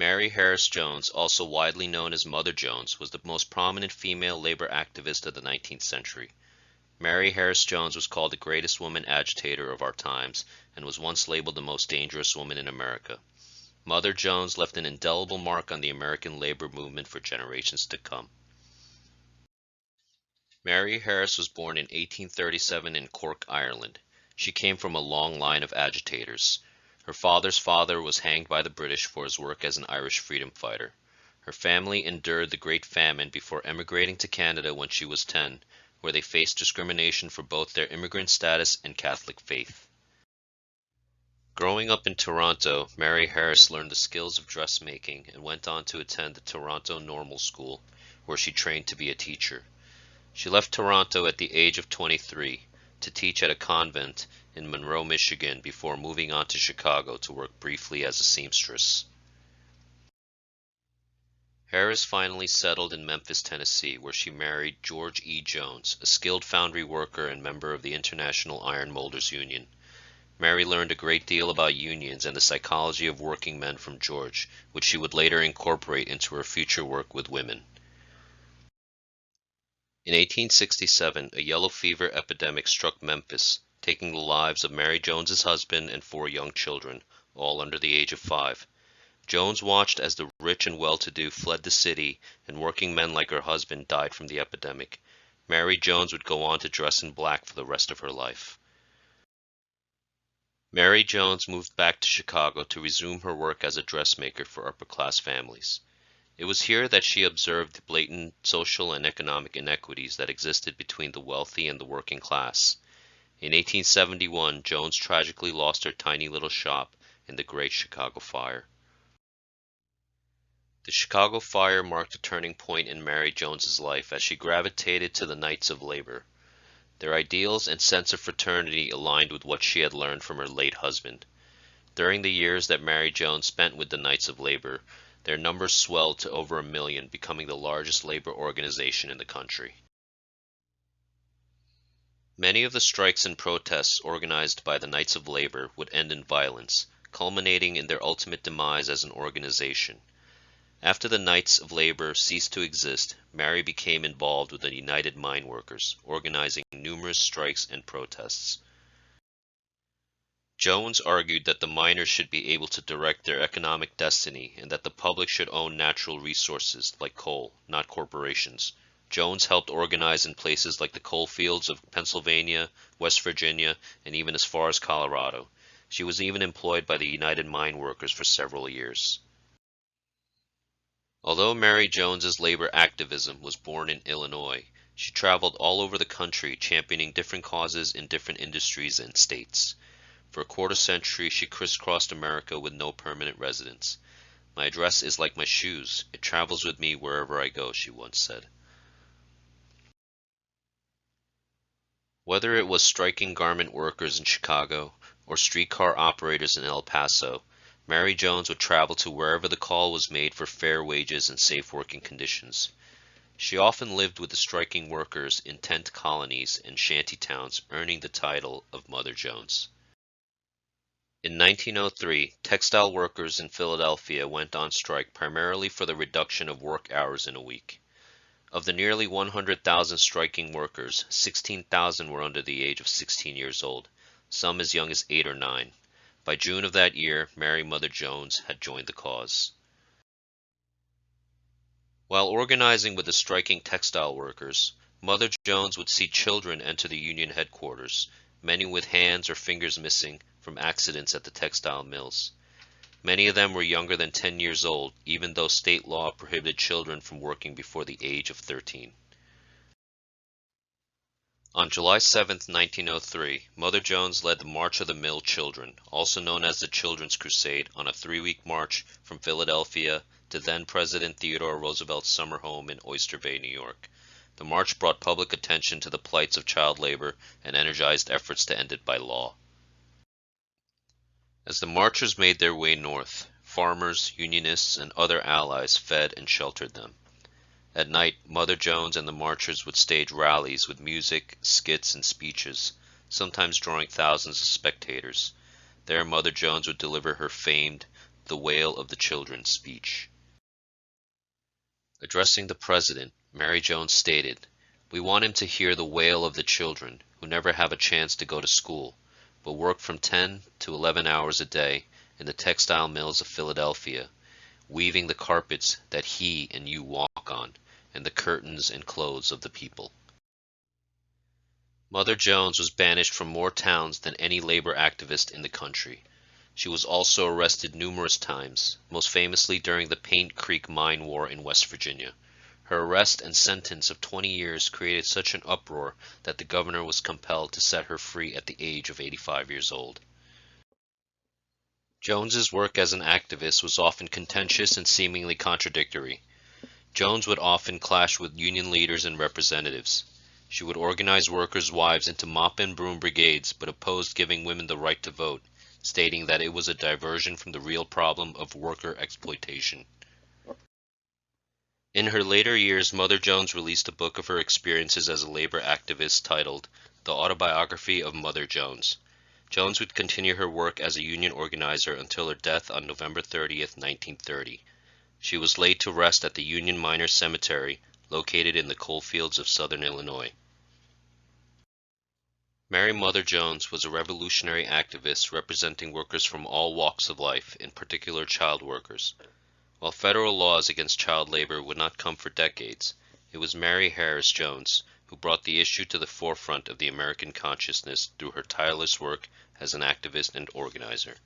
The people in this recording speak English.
Mary Harris Jones, also widely known as Mother Jones, was the most prominent female labor activist of the 19th century. Mary Harris Jones was called the greatest woman agitator of our times and was once labeled the most dangerous woman in America. Mother Jones left an indelible mark on the American labor movement for generations to come. Mary Harris was born in 1837 in Cork, Ireland. She came from a long line of agitators. Her father's father was hanged by the British for his work as an Irish freedom fighter. Her family endured the Great Famine before emigrating to Canada when she was 10, where they faced discrimination for both their immigrant status and Catholic faith. Growing up in Toronto, Mary Harris learned the skills of dressmaking and went on to attend the Toronto Normal School, where she trained to be a teacher. She left Toronto at the age of 23 to teach at a convent in Monroe, Michigan, before moving on to Chicago to work briefly as a seamstress. Harris finally settled in Memphis, Tennessee, where she married George E. Jones, a skilled foundry worker and member of the International Iron Molders Union. Mary learned a great deal about unions and the psychology of working men from George, which she would later incorporate into her future work with women. In 1867, a yellow fever epidemic struck Memphis, taking the lives of Mary Jones's husband and 4 young children, all under the age of 5. Jones watched as the rich and well-to-do fled the city, and working men like her husband died from the epidemic. Mary Jones would go on to dress in black for the rest of her life. Mary Jones moved back to Chicago to resume her work as a dressmaker for upper-class families. It was here that she observed the blatant social and economic inequities that existed between the wealthy and the working class. In 1871, Jones tragically lost her tiny little shop in the Great Chicago Fire. The Chicago Fire marked a turning point in Mary Jones's life as she gravitated to the Knights of Labor. Their ideals and sense of fraternity aligned with what she had learned from her late husband. During the years that Mary Jones spent with the Knights of Labor, their numbers swelled to over 1 million, becoming the largest labor organization in the country. Many of the strikes and protests organized by the Knights of Labor would end in violence, culminating in their ultimate demise as an organization. After the Knights of Labor ceased to exist, Mary became involved with the United Mine Workers, organizing numerous strikes and protests. Jones argued that the miners should be able to direct their economic destiny and that the public should own natural resources like coal, not corporations. Jones helped organize in places like the coal fields of Pennsylvania, West Virginia, and even as far as Colorado. She was even employed by the United Mine Workers for several years. Although Mary Jones's labor activism was born in Illinois, she traveled all over the country championing different causes in different industries and states. For a quarter century, she crisscrossed America with no permanent residence. "My address is like my shoes. It travels with me wherever I go," she once said. Whether it was striking garment workers in Chicago or streetcar operators in El Paso, Mary Jones would travel to wherever the call was made for fair wages and safe working conditions. She often lived with the striking workers in tent colonies and shanty towns, earning the title of Mother Jones. In 1903, textile workers in Philadelphia went on strike primarily for the reduction of work hours in a week. Of the nearly 100,000 striking workers, 16,000 were under the age of 16 years old, some as young as 8 or 9. By June of that year, Mary Mother Jones had joined the cause. While organizing with the striking textile workers, Mother Jones would see children enter the union headquarters, many with hands or fingers missing from accidents at the textile mills. Many of them were younger than 10 years old, even though state law prohibited children from working before the age of 13. On July 7, 1903, Mother Jones led the March of the Mill Children, also known as the Children's Crusade, on a 3-week march from Philadelphia to then-President Theodore Roosevelt's summer home in Oyster Bay, New York. The march brought public attention to the plights of child labor and energized efforts to end it by law. As the marchers made their way north, farmers, unionists, and other allies fed and sheltered them. At night, Mother Jones and the marchers would stage rallies with music, skits, and speeches, sometimes drawing thousands of spectators. There Mother Jones would deliver her famed the Wail of the Children speech. Addressing the president, Mary Jones stated, "We want him to hear the wail of the children who never have a chance to go to school, but work from 10 to 11 hours a day in the textile mills of Philadelphia, weaving the carpets that he and you walk on, and the curtains and clothes of the people." Mother Jones was banished from more towns than any labor activist in the country. She was also arrested numerous times, most famously during the Paint Creek Mine War in West Virginia. Her arrest and sentence of 20 years created such an uproar that the governor was compelled to set her free at the age of 85 years old. Jones's work as an activist was often contentious and seemingly contradictory. Jones would often clash with union leaders and representatives. She would organize workers' wives into mop and broom brigades, but opposed giving women the right to vote, stating that it was a diversion from the real problem of worker exploitation. In her later years, Mother Jones released a book of her experiences as a labor activist titled The Autobiography of Mother Jones. Jones would continue her work as a union organizer until her death on November 30th, 1930. She was laid to rest at the Union Miners Cemetery, located in the coal fields of southern Illinois. Mary Mother Jones was a revolutionary activist representing workers from all walks of life, in particular child workers. While federal laws against child labor would not come for decades, it was Mary Harris Jones who brought the issue to the forefront of the American consciousness through her tireless work as an activist and organizer.